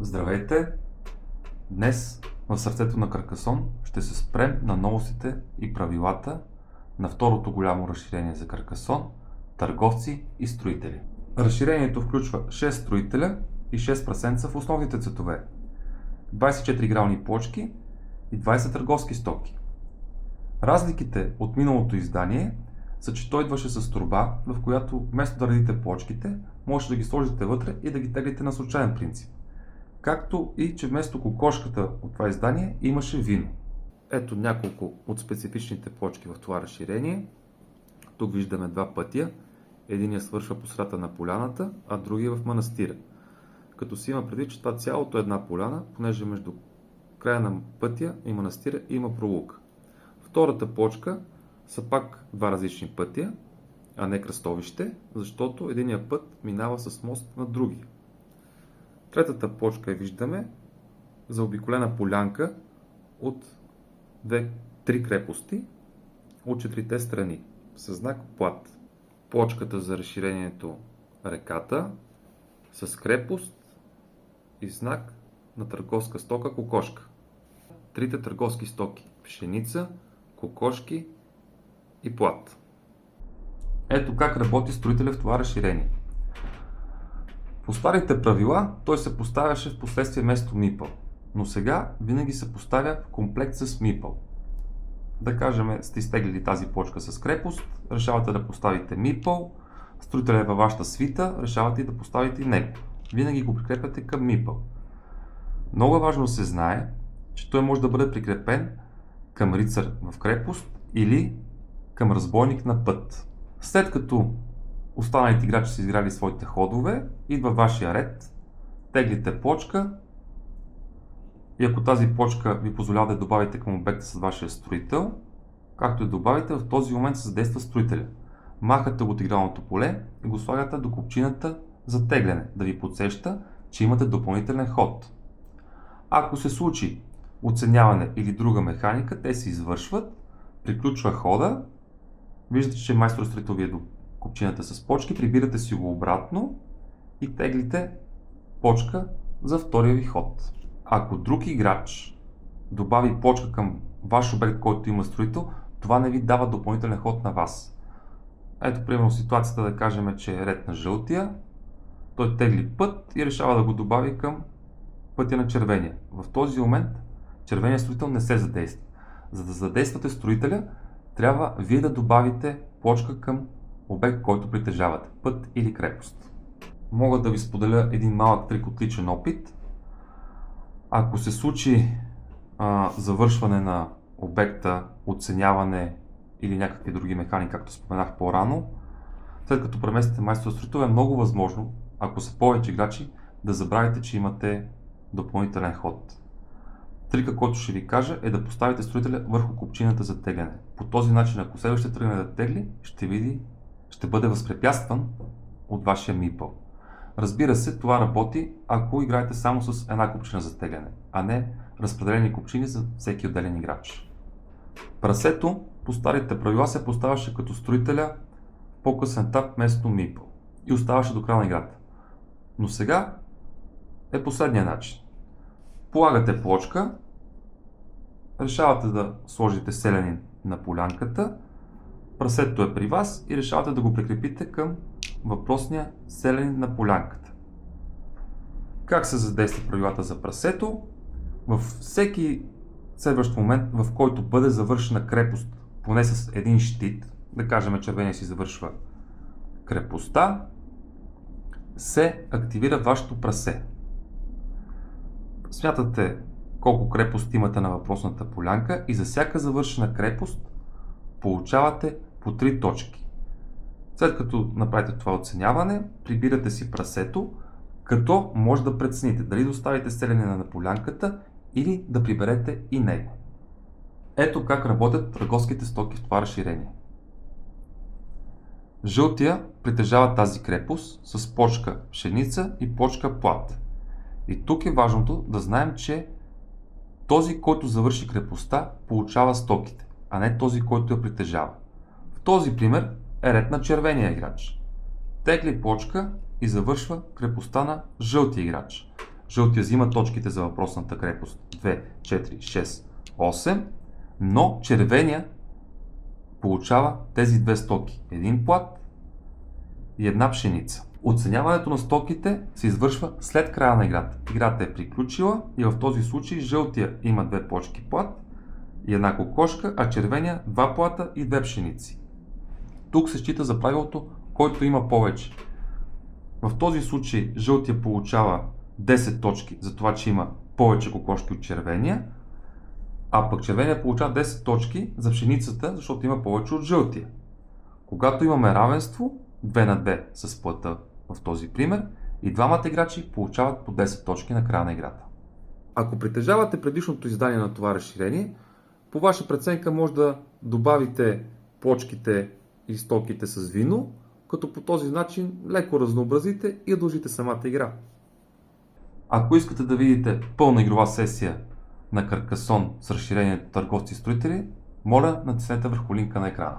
Здравейте! Днес в сърцето на Каркасон ще се спрем на новостите и правилата на второто голямо разширение за Каркасон – търговци и строители. Разширението включва 6 строителя и 6 прасенца в основните цветове, 24 игрални плочки и 20 търговски стоки. Разликите от миналото издание са, че той идваше с торба, в която вместо да редите плочките, можете да ги сложите вътре и да ги теглите на случайен принцип. Както и, че вместо кокошката от това издание имаше вино. Ето няколко от специфичните плочки в това разширение. Тук виждаме два пътя. Единият свършва по средата на поляната, а другия в манастира. Като си има предвид, че това цялото е една поляна, понеже между края на пътя и манастира има пролука. Втората плочка са пак два различни пътя, а не кръстовище, защото единият път минава с мост на другия. Третата плочка виждаме заобиколена полянка от 3 крепости от 4 страни със знак плат. Плочката за разширението реката с крепост и знак на търговска стока кокошка. Трите търговски стоки – пшеница, кокошки и плат. Ето как работи строителя в това разширение. По старите правила той се поставяше в последствие вместо мипъл, но сега винаги се поставя в комплект с мипъл. Да кажем, сте изтеглили тази плочка с крепост, решавате да поставите мипъл, строителя е във вашата свита, решавате и да поставите и него. Винаги го прикрепяте към мипъл. Много е важно да се знае, че той може да бъде прикрепен към рицар в крепост или към разбойник на път. След като останалите играчи са изиграли своите ходове, идва вашия ред, теглите плочка и ако тази плочка ви позволява да я добавите към обекта с вашия строител, както и добавите, в този момент се задейства строителя. Махате го от игралното поле и го слагате до копчината за тегляне, да ви подсеща, че имате допълнителен ход. Ако се случи оценяване или друга механика, те се извършват, приключва хода, виждате, че майстор-строител ви е до копчината с плочки, прибирате си го обратно и теглите плочка за втория ви ход. Ако друг играч добави плочка към ваш обект, който има строител, това не ви дава допълнителен ход на вас. Ето, примерно, ситуацията да кажем, че е ред на жълтия, той тегли път и решава да го добави към пътя на червения. В този момент червеният строител не се задейства. За да задействате строителя, трябва вие да добавите плочка към обект, който притежавате, път или крепост. Мога да ви споделя един малък трик от личен опит. Ако се случи завършване на обекта, оценяване или някакви други механики, както споменах по-рано, след като преместите майстор-строител, е много възможно, ако са повече играчи, да забравите, че имате допълнителен ход. Трика, който ще ви кажа, е да поставите строителя върху копчината за тегляне. По този начин, ако следващия тръгне да тегли, ще бъде възпрепятстван от вашия мипъл. Разбира се, това работи, ако играете само с една копчина за тегляне, а не разпределени копчини за всеки отделен играч. Прасето по старите правила се поставяше като строителя в по-късен етап вместо мипъл и оставаше до края на играта. Но сега е последния начин. Полагате плочка, решавате да сложите селянин на полянката, прасето е при вас и решавате да го прикрепите към въпросния селянин на полянката. Как се задейства правилата за прасето? Във всеки следващ момент, в който бъде завършена крепост, поне с един щит, да кажем червения си завършва крепостта, се активира вашето прасе. Смятате колко крепости имате на въпросната полянка и за всяка завършена крепост получавате по 3 точки. След като направите това оценяване, прибирате си прасето, като може да прецените дали да оставите селянина на полянката или да приберете и него. Ето как работят търговските стоки в това разширение. Жълтия притежава тази крепост с плочка пшеница и плочка плат. И тук е важното да знаем, че този, който завърши крепостта, получава стоките, а не този, който я притежава. В този пример е ред на червения играч. Тегли плочка и завършва крепостта на жълтия играч. жълтия взима точките за въпросната крепост 2, 4, 6, 8, но червения получава тези две стоки. Един плат и една пшеница. Оценяването на стоките се извършва след края на играта. Играта е приключила и в този случай жълтия има две плочки плат и една кокошка, а червения два плата и две пшеници. Тук се счита за правилото, който има повече. В този случай жълтия получава 10 точки за това, че има повече кокошки от червения, а пък червения получава 10 точки за пшеницата, защото има повече от жълтия. Когато имаме равенство, 2 на 2 с плата в този пример, и двамата играчи получават по 10 точки на края на играта. Ако притежавате предишното издание на това разширение, по ваша преценка може да добавите плочките и стоките с вино, като по този начин леко разнообразите и удължите самата игра. Ако искате да видите пълна игрова сесия на Каркасон с разширението Търговци и строители, моля натиснете върху линка на екрана.